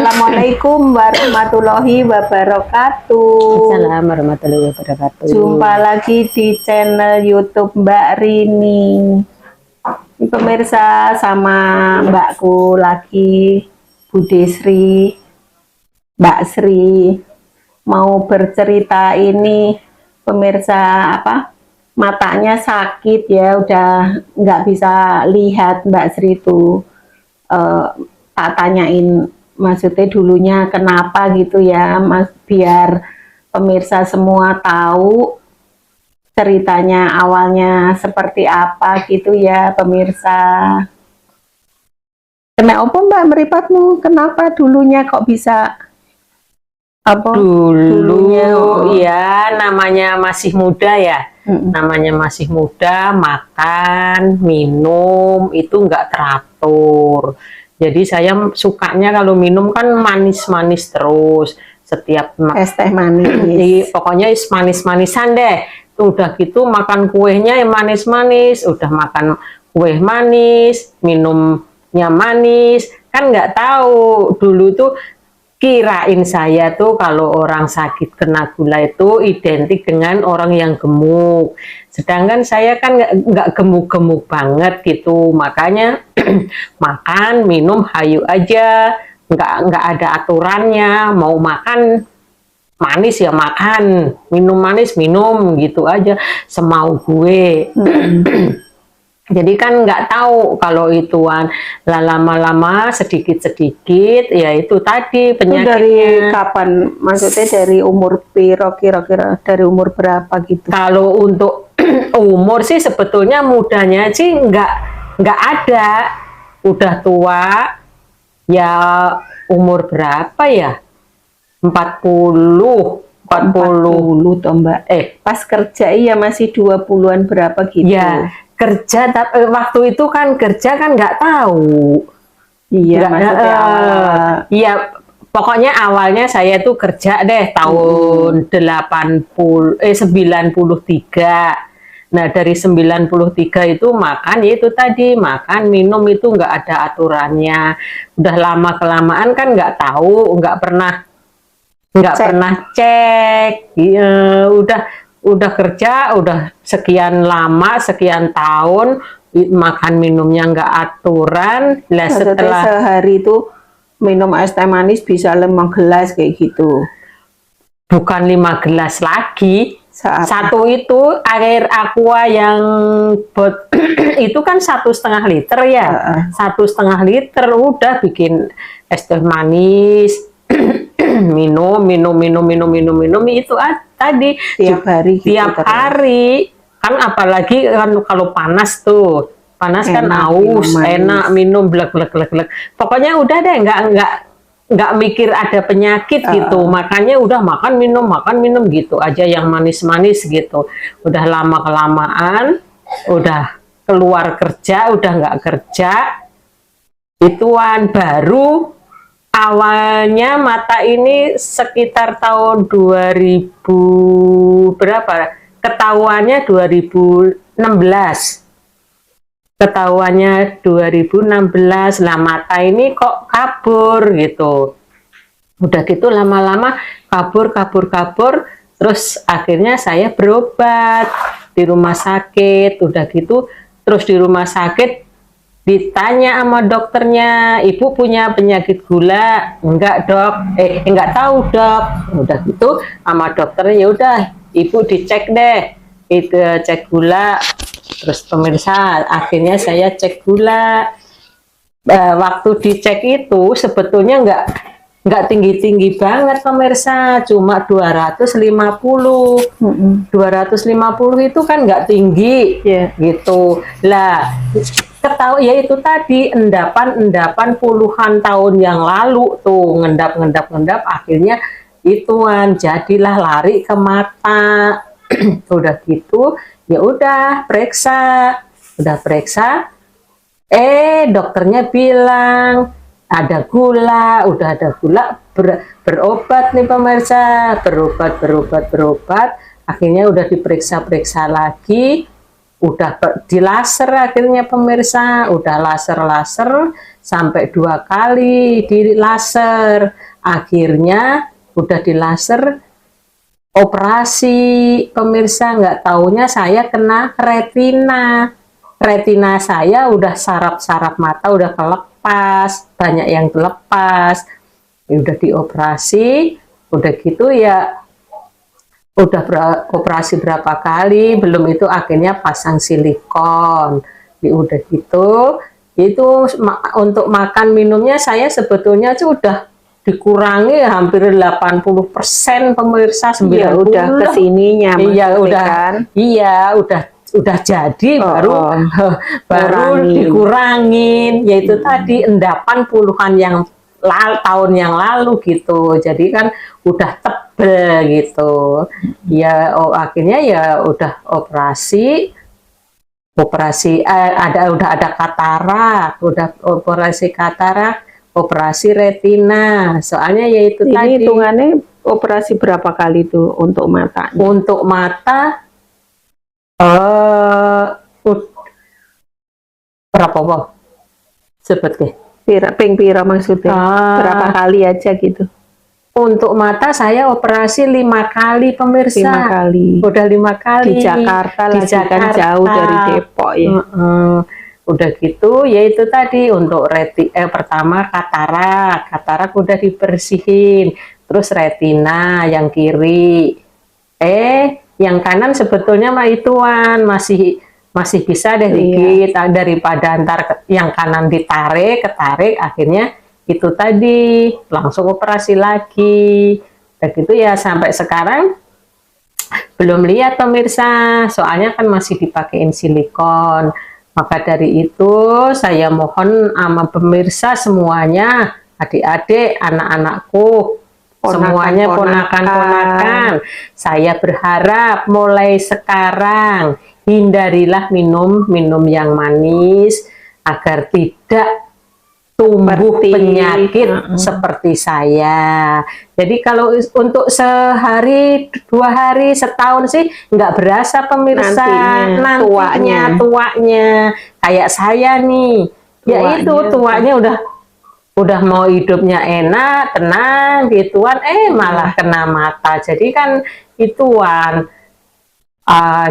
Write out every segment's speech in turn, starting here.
Assalamualaikum warahmatullahi wabarakatuh. Assalamualaikum warahmatullahi wabarakatuh. Jumpa lagi di channel YouTube Mbak Rini. Pemirsa, sama mbakku lagi, Bude Sri, Mbak Sri, mau bercerita ini. Pemirsa, matanya sakit ya, udah nggak bisa lihat Mbak Sri itu. Tak tanyain maksudnya dulunya kenapa gitu ya Mas, biar pemirsa semua tahu ceritanya awalnya seperti apa gitu ya pemirsa. Kenapa Mbak meripatmu? Kenapa dulunya kok bisa dulunya ya namanya masih muda ya. Namanya masih muda, makan, minum itu nggak teratur. Jadi saya sukanya kalau minum kan manis-manis terus. Setiap es teh manis. Pokoknya manis-manisan deh. Udah gitu makan kuenya yang manis-manis. Udah makan kue manis, minumnya manis. Kan nggak tahu dulu tuh. Kirain saya tuh kalau orang sakit kena gula itu identik dengan orang yang gemuk. Sedangkan saya kan nggak gemuk-gemuk banget gitu. Makanya makan, minum hayu aja. Nggak ada aturannya. Mau makan manis ya makan, minum manis minum gitu aja. Semau gue. Jadi kan nggak tahu kalau ituan lama-lama sedikit-sedikit ya itu tadi penyakitnya. Dari kapan? Maksudnya dari umur piro kira-kira dari umur berapa gitu? Kalau untuk umur sih sebetulnya mudanya sih nggak ada. Udah tua ya umur berapa ya? 40 toh Mbak. Pas kerja iya masih 20-an berapa gitu. Ya. Kerja waktu itu kan kerja kan nggak tahu. Iya, maksudnya iya, pokoknya awalnya saya tuh kerja deh tahun 93. Nah, dari 93 itu makan ya itu tadi, makan minum itu nggak ada aturannya. Udah lama kelamaan kan nggak tahu, nggak pernah cek. Iya, udah kerja, udah sekian lama, sekian tahun, makan minumnya nggak aturan. Lah setelah sehari itu minum es teh manis bisa 5 gelas kayak gitu. Bukan 5 gelas lagi. Satu itu air aqua yang itu kan 1,5 liter ya. 1,5 liter udah bikin es teh manis. minum itu tadi tiap hari gitu, hari kan, apalagi kan kalau panas tuh kan aus enak minum blek pokoknya udah deh nggak mikir ada penyakit gitu, makanya udah makan minum gitu aja yang manis gitu. Udah lama kelamaan udah keluar kerja, udah nggak kerja ituan baru. Awalnya mata ini sekitar tahun 2000 berapa? Ketahuannya 2016. Ketahuannya 2016. Lah mata ini kok kabur gitu. Udah gitu lama-lama kabur. Terus akhirnya saya berobat di rumah sakit. Udah gitu terus di rumah sakit ditanya sama dokternya, ibu punya penyakit gula? Enggak dok, enggak tahu dok. Udah gitu sama dokternya, ya udah ibu dicek deh, itu cek gula. Terus pemirsa, akhirnya saya cek gula. Waktu dicek itu sebetulnya nggak tinggi banget pemirsa, cuma 250. 250 itu kan nggak tinggi gitu. Lah ketahui ya itu tadi endapan puluhan tahun yang lalu tuh ngendap akhirnya ituan jadilah lari ke mata. Udah gitu ya udah periksa dokternya bilang ada gula, udah ada gula, berobat nih pemirsa, berobat, akhirnya udah diperiksa di laser akhirnya pemirsa, udah laser sampai 2 kali di laser. Akhirnya udah di laser, operasi, pemirsa, nggak taunya saya kena retina. Retina saya udah saraf-saraf mata udah kelepas, banyak yang terlepas. Ya udah dioperasi, udah gitu ya udah operasi berapa kali, belum itu akhirnya pasang silikon. Ya udah gitu, itu untuk makan minumnya saya sebetulnya sudah dikurangi hampir 80% pemirsa, 90 Ya udah kesininya iya udah kan. iya udah jadi baru dikurangin, yaitu tadi endapan puluhan tahun yang lalu gitu, jadi kan udah tebel gitu ya. Akhirnya ya udah operasi udah ada katarak, udah operasi katarak, operasi retina, soalnya yaitu Ini tadi hitungannya operasi berapa kali tuh untuk mata? untuk mata berapa Bob? Seperti Pira maksudnya berapa kali aja gitu? untuk mata saya operasi 5 kali pemirsa. 5 kali. Udah 5 kali. Di Jakarta di lagi Jakarta. Kan jauh dari Depok ya. Udah gitu, yaitu tadi untuk pertama katarak udah dibersihin, terus retina yang kiri, yang kanan sebetulnya mah ituan masih bisa deh dikit, daripada ntar yang kanan ketarik, akhirnya itu tadi langsung operasi lagi. Begitu ya, sampai sekarang belum lihat pemirsa, soalnya kan masih dipakein silikon. Maka dari itu saya mohon sama pemirsa semuanya, adik-adik, anak-anakku, semuanya ponakan-ponakan, saya berharap mulai sekarang hindarilah minum yang manis agar tidak tumbuh penyakit seperti saya. Jadi kalau untuk sehari, 2 hari, setahun sih nggak berasa pemirsa. Nantinya tuanya kayak saya nih, yaitu tuanya udah mau hidupnya enak, tenang gituan, malah kena mata. Jadi kan ituan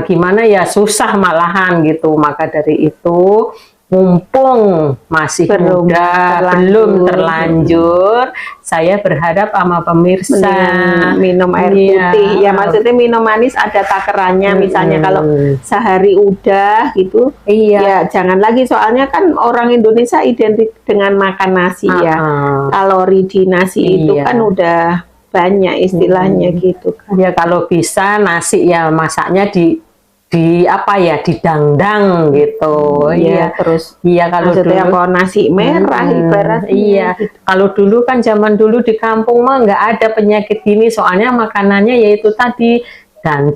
gimana ya, susah malahan gitu. Maka dari itu mumpung masih muda, belum terlanjur, saya berharap sama pemirsa minum air putih. Ya maksudnya minum manis ada takarannya. Misalnya kalau sehari udah gitu, ya jangan lagi. Soalnya kan orang Indonesia identik dengan makan nasi ya. Kalori di nasi itu kan udah banyak istilahnya gitu kan. Ya kalau bisa nasi ya masaknya di didangdang gitu. Terus kalau dulu apa nasi merah ibaratnya gitu. Kalau dulu kan zaman dulu di kampung mah nggak ada penyakit gini, soalnya makanannya yaitu tadi dan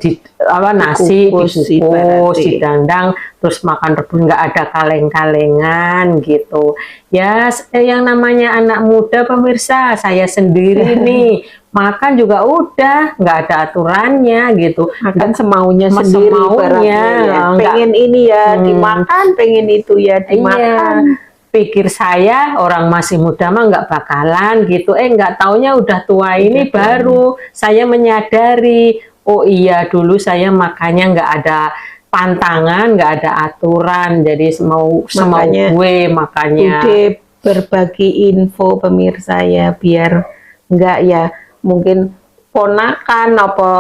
nasi dikukus, didangdang, terus makan rebus, nggak ada kaleng-kalengan gitu ya. Yang namanya anak muda pemirsa, saya sendiri nih makan juga udah nggak ada aturannya gitu, makan semaunya sendiri ya. Pengen ini ya dimakan, pengen itu ya dimakan. Pikir saya orang masih muda mah nggak bakalan gitu, nggak taunya udah tua ini baru saya menyadari, oh iya dulu saya makannya nggak ada pantangan, nggak ada aturan, jadi semau gue makanya. Udah berbagi info pemirsa ya, biar nggak ya mungkin ponakan apa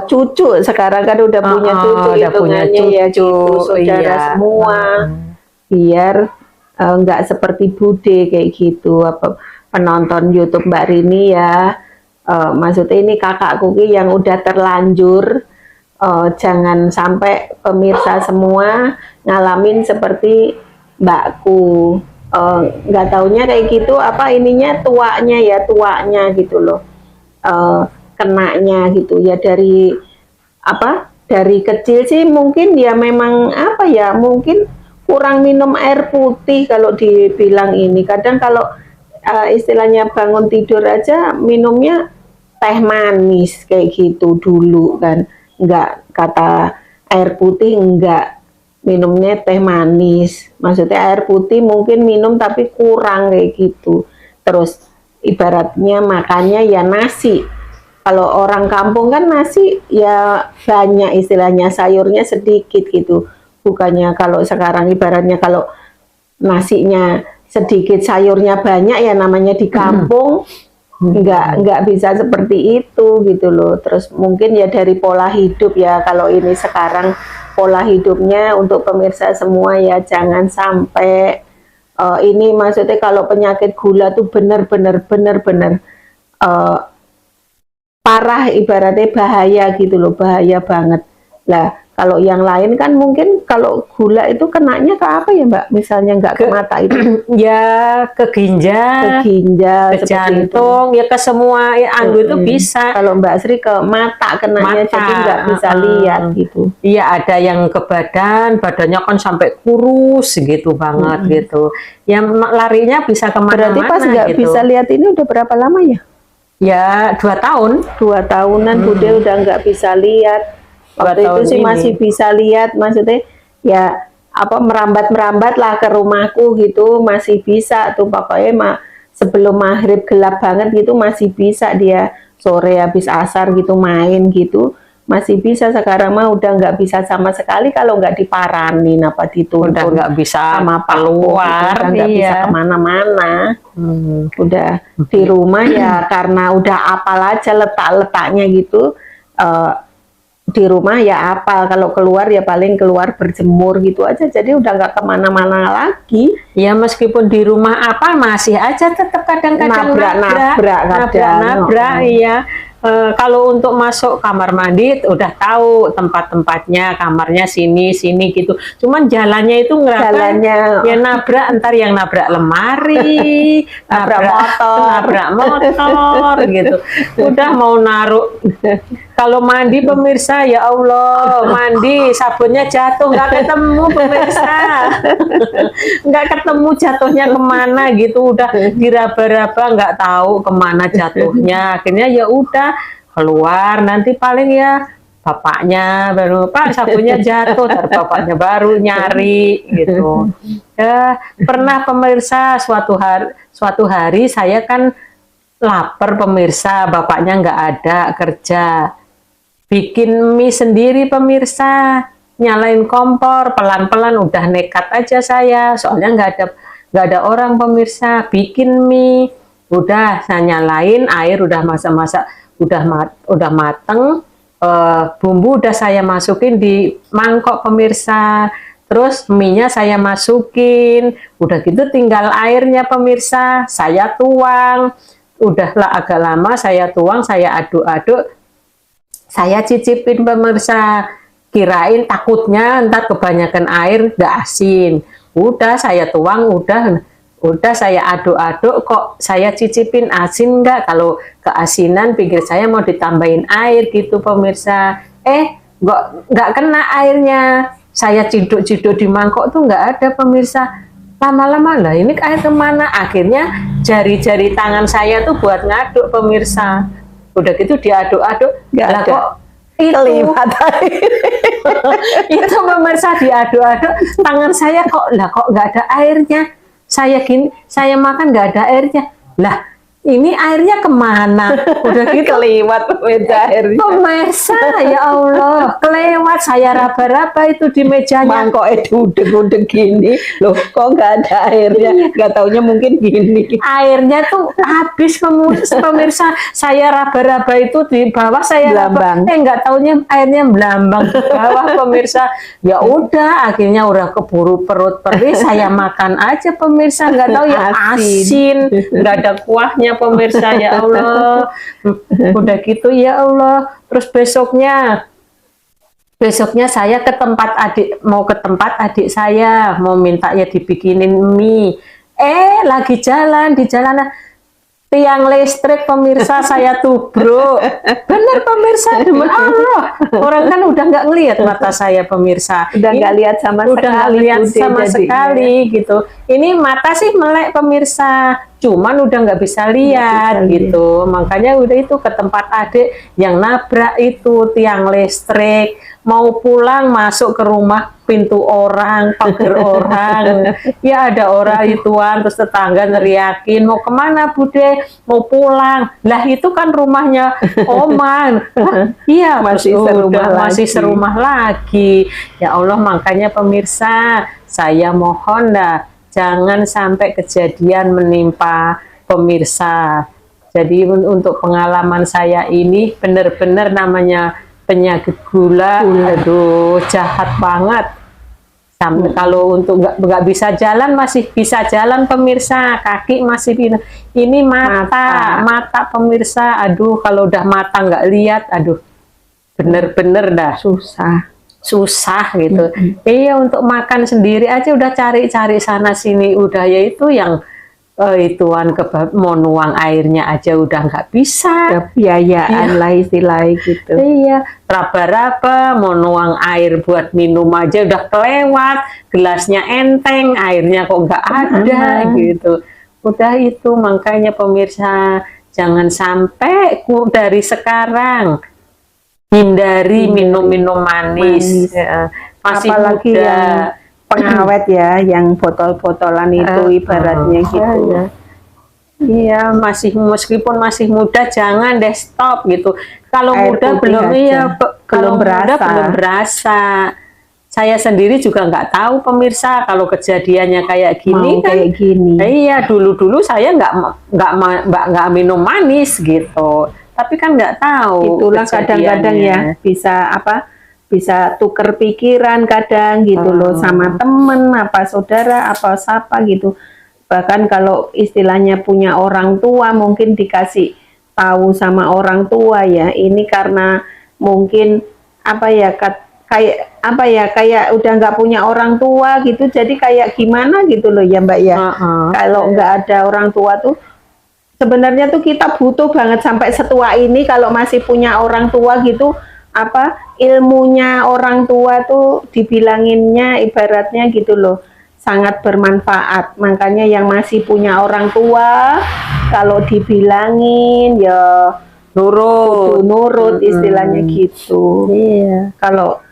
cucu sekarang kan udah punya cucu, hitungannya ya gitu, saudara semua, biar nggak seperti Bude kayak gitu. Apa penonton YouTube Mbak Rini ya, maksudnya ini kakakku yang udah terlanjur, jangan sampai pemirsa semua ngalamin seperti mbakku. Nggak taunya kayak gitu, apa ininya tuanya gitu loh, kenanya gitu ya. Dari kecil sih mungkin dia memang mungkin kurang minum air putih kalau dibilang ini. Kadang kalau istilahnya bangun tidur aja minumnya teh manis kayak gitu dulu kan, nggak kata air putih minumnya teh manis, maksudnya air putih mungkin minum tapi kurang kayak gitu. Terus ibaratnya makannya ya nasi. Kalau orang kampung kan nasi ya banyak, istilahnya sayurnya sedikit gitu. Bukannya kalau sekarang ibaratnya kalau nasinya sedikit sayurnya banyak, ya namanya di kampung. Nggak bisa seperti itu gitu loh. Terus mungkin ya dari pola hidup ya, kalau ini sekarang pola hidupnya untuk pemirsa semua ya jangan sampai ini, maksudnya kalau penyakit gula tuh benar-benar parah, ibaratnya bahaya gitu loh, bahaya banget lah. Kalau yang lain kan mungkin kalau gula itu kenanya ke apa ya Mbak? Misalnya nggak ke mata itu ya ke ginjal, ke jantung, ya ke semua ya, itu bisa. Kalau Mbak Sri ke mata kenanya, jadi nggak bisa lihat gitu. Iya, ada yang ke badan, badannya kan sampai kurus gitu banget gitu. Yang larinya bisa kemana-mana. Berarti pas nggak gitu. bisa lihat ini udah berapa lama ya? Ya 2 tahun. 2 tahunan Bude udah nggak bisa lihat. Waktu itu sih masih bisa lihat, maksudnya ya apa merambat lah ke rumahku gitu, masih bisa tuh pokoknya sebelum maghrib gelap banget gitu masih bisa dia, sore habis asar gitu main gitu masih bisa. Sekarang mah udah nggak bisa sama sekali kalau nggak diparanin apa dituntun, udah nggak bisa sama keluar, udah nggak bisa kemana-mana. Udah di rumah ya karena udah apal aja letak-letaknya gitu. Di rumah ya apal, kalau keluar ya paling keluar berjemur gitu aja, jadi udah nggak kemana-mana lagi. Ya meskipun di rumah apa masih aja tetap kadang-kadang nabrak. Iya. Kalau untuk masuk kamar mandi udah tahu tempat-tempatnya, kamarnya sini gitu. Cuman jalannya itu jalannya ya nabrak, entar yang nabrak lemari, nabrak motor gitu. Udah mau naruh. Kalau mandi pemirsa, ya Allah, mandi sabunnya jatuh, nggak ketemu pemirsa, nggak ketemu jatuhnya kemana gitu, udah diraba-raba nggak tahu kemana jatuhnya. Akhirnya ya udah keluar, nanti paling ya bapaknya baru, Pak sabunnya jatuh, dan bapaknya baru nyari gitu. Ya, pernah pemirsa suatu hari saya kan lapar pemirsa, bapaknya nggak ada kerja. Bikin mie sendiri pemirsa, nyalain kompor pelan-pelan, udah nekat aja saya, soalnya nggak ada orang pemirsa. Bikin mie, udah saya nyalain air, udah masak-masak, udah mateng, bumbu udah saya masukin di mangkok pemirsa. Terus mie-nya saya masukin, udah gitu tinggal airnya pemirsa, saya tuang. Udahlah agak lama saya tuang, saya aduk-aduk, saya cicipin pemirsa, kirain takutnya ntar kebanyakan air nggak asin. Udah saya tuang, udah saya aduk-aduk, kok saya cicipin asin nggak? Kalau keasinan pikir saya mau ditambahin air gitu pemirsa. Nggak kena airnya. Saya ciduk-ciduk di mangkok tuh nggak ada pemirsa. Lama-lama lah ini air kemana? Akhirnya jari-jari tangan saya tuh buat ngaduk pemirsa. Udah gitu diaduk-aduk, nggak ada. Kok itu itu pemirsa diaduk-aduk, tangan saya kok nggak ada airnya. Saya makan nggak ada airnya. Lah ini airnya kemana? Udah gitu kelewat pemirsa airnya. Pemirsa, ya Allah, kelewat. Saya raba-raba itu di mejanya. Mangkoknya udeg-udeg gini, loh kok nggak ada airnya? Nggak taunya mungkin gini. Airnya tuh habis pemirsa. Saya raba-raba itu di bawah, saya belambang. Nggak taunya airnya belambang di bawah pemirsa. Ya udah, akhirnya udah keburu perut perih, saya makan aja pemirsa. Nggak tahu ya asin, nggak ada kuahnya pemirsa, ya Allah. Udah gitu ya Allah. Terus besoknya saya mau ke tempat adik saya, mau minta ya dibikinin mie. Lagi di jalanan tiang listrik pemirsa saya tubruk. Bener pemirsa, demi Allah. Orang kan udah nggak ngelihat mata saya pemirsa. Udah nggak lihat sama sekali gitu. Ini mata sih melek pemirsa, cuman udah nggak bisa lihat gitu. Makanya udah itu ke tempat adik yang nabrak itu tiang listrik. Mau pulang masuk ke rumah pintu orang, pagar orang. Ya ada orang ituan, terus tetangga neriakin, mau kemana Bude? Mau pulang. Lah itu kan rumahnya Oman. Iya, Masih masih serumah serumah lagi. Ya Allah, makanya pemirsa, saya mohon dah, jangan sampai kejadian menimpa pemirsa. Jadi untuk pengalaman saya ini benar-benar namanya penyakit gula, aduh jahat banget. Sampai kalau untuk nggak bisa jalan masih bisa jalan pemirsa, kaki masih bisa. Ini mata pemirsa, aduh kalau udah mata nggak lihat, aduh bener-bener dah susah gitu. Iya, untuk makan sendiri aja udah cari-cari sana sini, udah yaitu yang ituan mau nuang airnya aja udah nggak bisa, biayaan lah istilahnya gitu. Iya, raba-raba mau nuang air buat minum aja udah kelewat, gelasnya enteng, airnya kok nggak ada gitu. Udah itu, makanya pemirsa jangan sampai dari sekarang hindari minum-minum manis. Ya, masih apalagi muda. Yang pengawet ya, yang botol-botolan itu ibaratnya gitu. Iya, meskipun masih muda jangan deh stop gitu. Kalau muda belum kalau muda belum berasa. Saya sendiri juga nggak tahu pemirsa kalau kejadiannya kayak gini kan. Kayak gini. Iya, dulu saya nggak minum manis gitu. Tapi kan nggak tahu. Itulah kadang-kadang ya bisa tuker pikiran kadang gitu loh, sama temen, apa saudara, apa siapa gitu. Bahkan kalau istilahnya punya orang tua mungkin dikasih tahu sama orang tua ya, ini karena mungkin kayak udah nggak punya orang tua gitu, jadi kayak gimana gitu loh ya Mbak ya. Kalau nggak ada orang tua tuh sebenarnya tuh kita butuh banget sampai setua ini, kalau masih punya orang tua gitu, ilmunya orang tua tuh dibilanginnya ibaratnya gitu loh, sangat bermanfaat. Makanya yang masih punya orang tua kalau dibilangin ya nurut istilahnya gitu. Iya. Kalau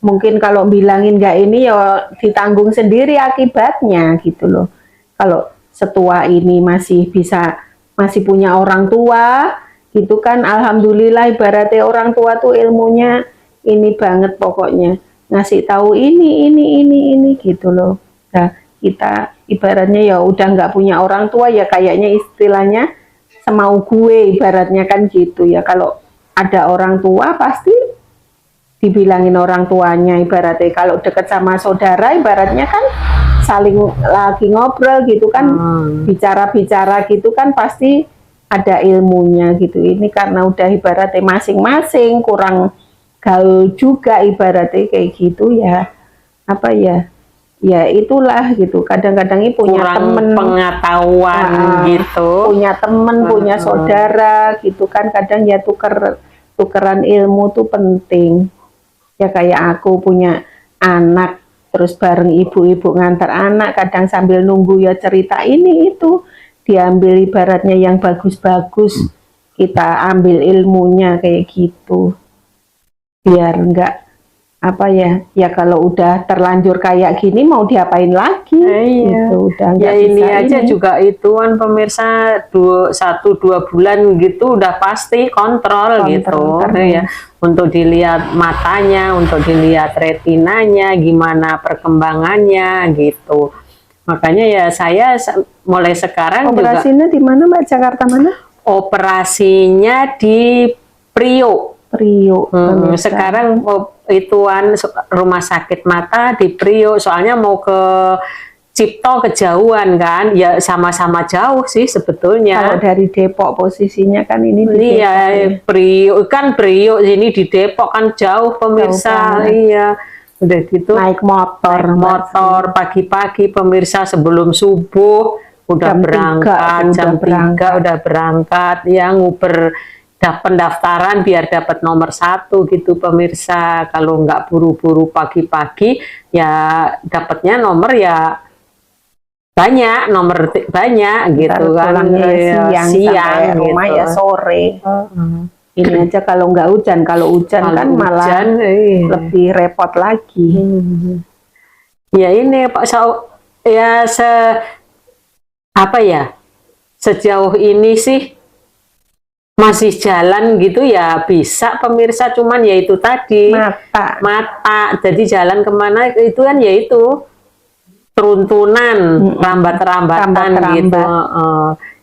mungkin kalau bilangin nggak ini ya ditanggung sendiri akibatnya gitu loh. Kalau setua ini masih punya orang tua gitu kan, alhamdulillah, ibaratnya orang tua tuh ilmunya ini banget pokoknya, ngasih tahu ini gitu loh. Nah, kita ibaratnya ya udah nggak punya orang tua ya kayaknya istilahnya semau gue ibaratnya kan gitu ya. Kalau ada orang tua pasti dibilangin orang tuanya, ibaratnya kalau deket sama saudara ibaratnya kan saling lagi ngobrol gitu kan, bicara-bicara gitu kan pasti ada ilmunya gitu. Ini karena udah ibaratnya masing-masing kurang gaul juga ibaratnya kayak gitu ya, ya itulah gitu. Kadang-kadang ini punya temen, pengetahuan gitu, punya temen, punya saudara gitu kan, kadang ya tukeran ilmu tuh penting ya. Kayak aku punya anak terus bareng ibu-ibu ngantar anak, kadang sambil nunggu ya cerita ini itu, diambil ibaratnya yang bagus-bagus, kita ambil ilmunya kayak gitu, biar enggak ya kalau udah terlanjur kayak gini mau diapain lagi. Gitu, udah ya ini aja juga ituan pemirsa 1-2 bulan gitu udah pasti kontrol gitu ya, untuk dilihat matanya, untuk dilihat retinanya gimana perkembangannya gitu. Makanya ya saya mulai sekarang operasinya di mana Mbak? Jakarta mana? Operasinya di Priok. Sekarang ituan rumah sakit mata di Priok, soalnya mau ke Cipto kejauhan kan, ya sama-sama jauh sih sebetulnya. Kalau dari Depok posisinya kan ini di Depok, ya. Priok ini di Depok kan jauh pemirsa. Iya, udah gitu naik motor pagi-pagi pemirsa, sebelum subuh udah berangkat, jam 3 udah berangkat ya, nguber pendaftaran biar dapat nomor 1 gitu pemirsa. Kalau nggak buru-buru pagi-pagi ya dapatnya nomor ya banyak gitu kan, siang gitu. rumah ya sore. Ini aja kalau nggak hujan, kalau hujan Kalau kan malah hujan, iya. lebih repot lagi. Ya ini Pak ya apa ya, sejauh ini sih masih jalan gitu ya bisa pemirsa, cuman ya itu tadi mata jadi jalan kemana itu kan ya itu teruntunan, rambat-rambatan gitu.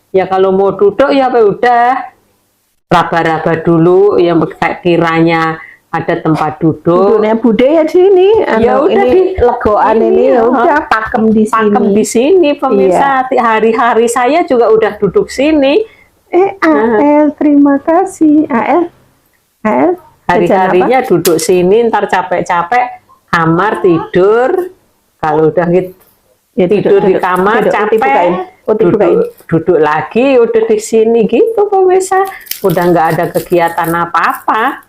Ya kalau mau duduk ya udah raba-raba dulu yang kayak kiranya ada tempat duduk. Duduknya budaya di sini. Ya udah ini legoan ini ya udah pakem di sini. Pakem di sini pemirsa. Hari-hari saya juga udah duduk sini. AL, terima kasih. AL. Hari-harinya duduk sini, ntar capek-capek kamar tidur. Kalau udah gitu ya, tidur di kamar capek. Duduk lagi udah di sini gitu pemirsa, udah nggak ada kegiatan apa-apa,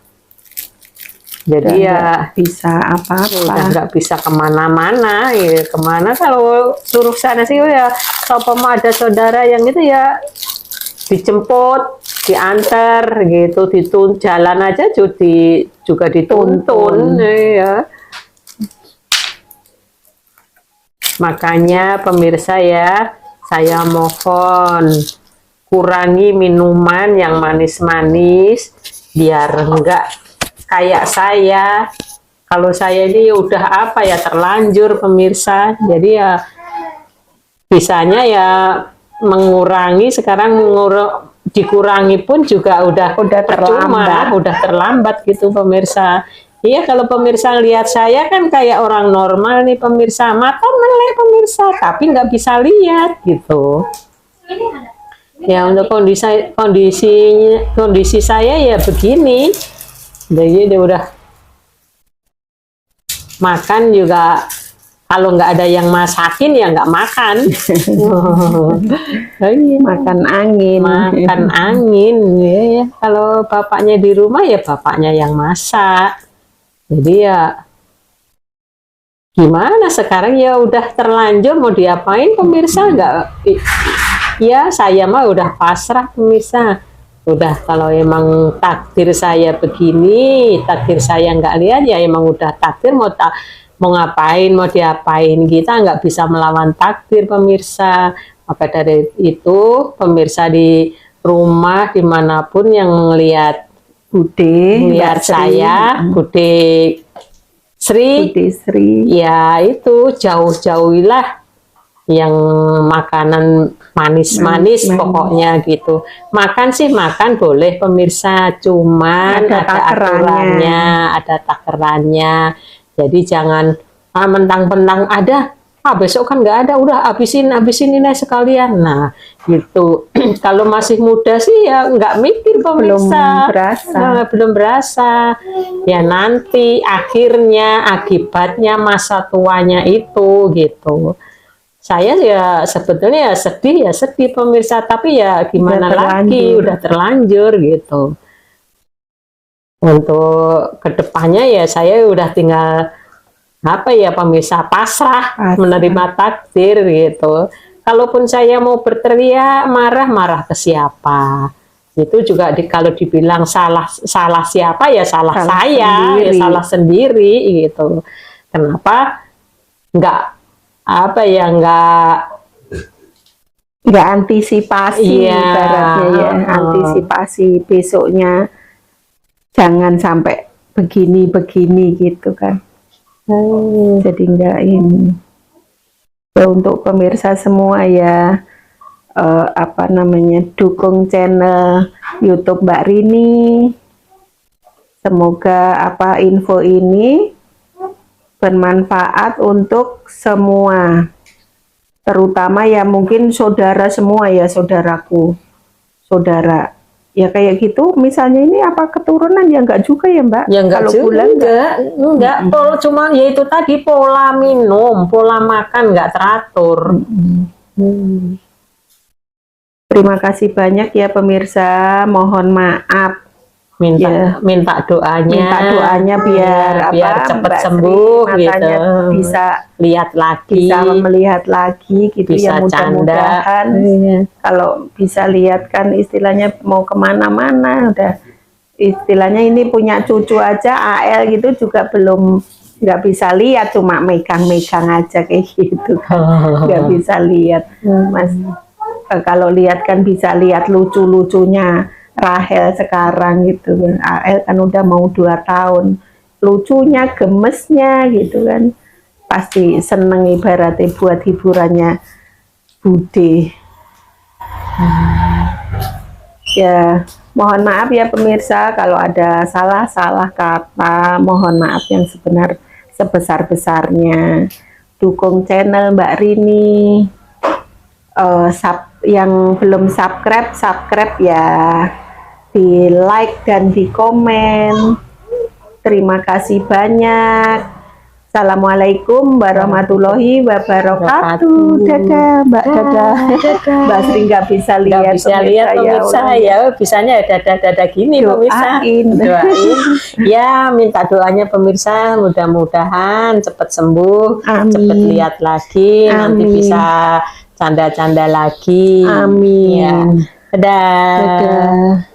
jadi ya bisa apa-apa, udah nggak bisa kemana-mana ya. Kemana kalau suruh sana sih ya, kalau mau ada saudara yang itu ya dijemput, diantar gitu, jalan aja juga dituntun ya. Makanya pemirsa ya, saya mohon kurangi minuman yang manis-manis biar enggak kayak saya. Kalau saya ini udah apa ya, terlanjur pemirsa. Jadi ya bisanya ya mengurangi, sekarang dikurangi pun juga udah terlambat. Udah terlambat gitu pemirsa. Iya, kalau pemirsa lihat saya kan kayak orang normal nih pemirsa, mata melek pemirsa, tapi nggak bisa lihat gitu. Ya untuk kondisi saya ya begini. Jadi dia udah makan juga kalau nggak ada yang masakin ya nggak makan. Makan angin ya. Kalau bapaknya di rumah ya bapaknya yang masak. Jadi ya gimana sekarang ya udah terlanjur, mau diapain pemirsa, nggak ya saya mah udah pasrah pemirsa. Udah kalau emang takdir saya begini, takdir saya nggak lihat ya emang udah takdir, mau ngapain, mau diapain, kita nggak bisa melawan takdir pemirsa. Maka dari itu pemirsa di rumah dimanapun yang melihat melihat saya, Bude Sri, ya itu jauh-jauhilah yang makanan manis-manis pokoknya gitu. Makan sih makan boleh pemirsa, cuman ada aturannya, ada takarannya. Jadi jangan mentang-mentang ada, besok kan nggak ada, udah habisin ini sekalian. Nah gitu. Kalau masih muda sih ya nggak mikir pemirsa, belum berasa. Ya nanti akhirnya akibatnya masa tuanya itu gitu. Saya ya sebetulnya ya sedih pemirsa, tapi ya gimana lagi, udah terlanjur gitu. Untuk kedepannya ya saya udah tinggal apa ya pemirsa, pasrah menerima takdir gitu. Kalaupun saya mau berteriak marah ke siapa, itu juga kalau dibilang salah siapa ya salah saya sendiri. Ya salah sendiri gitu. Kenapa nggak apa ya nggak antisipasi, ibaratnya ya, antisipasi besoknya jangan sampai begini gitu kan. Jadi enggak ini ya, untuk pemirsa semua ya apa namanya, dukung channel YouTube Mbak Rini. Semoga apa info ini bermanfaat untuk semua, terutama ya mungkin saudara semua ya, saudaraku, saudara ya kayak gitu. Misalnya ini apa keturunan ya enggak juga ya Mbak? Ya enggak kalau juga, enggak. Cuma ya itu tadi pola minum, pola makan enggak teratur. Terima kasih banyak ya pemirsa, mohon maaf. Minta doanya biar cepat sembuh gitu, bisa lihat lagi, bisa melihat lagi gitu, bisa ya mudah-mudahan kalau bisa lihat kan istilahnya mau kemana-mana udah istilahnya ini punya cucu aja AL gitu juga belum, nggak bisa lihat, cuma megang-megang aja kayak gitu kan, nggak bisa lihat. Mas kalau lihat kan bisa lihat lucu-lucunya Rahel sekarang gitu kan. AL kan udah mau 2 tahun, lucunya, gemesnya gitu kan, pasti seneng ibaratnya buat hiburannya Bude. Ya, mohon maaf ya pemirsa kalau ada salah-salah kata, mohon maaf yang sebesar-besarnya. Dukung channel Mbak Rini. Yang belum subscribe ya, di like dan di komen. Terima kasih banyak. Assalamualaikum warahmatullahi wabarakatuh. Dadah Mbak, dadah. Mbak Sri nggak bisa lihat, nggak bisa lihat pemirsa ya, bisanya dadah gini pemirsa. Doain ya, minta doanya pemirsa, mudah-mudahan cepat sembuh, cepat lihat lagi. Amin. Nanti bisa canda-canda lagi. Amin. Ya. Dadah.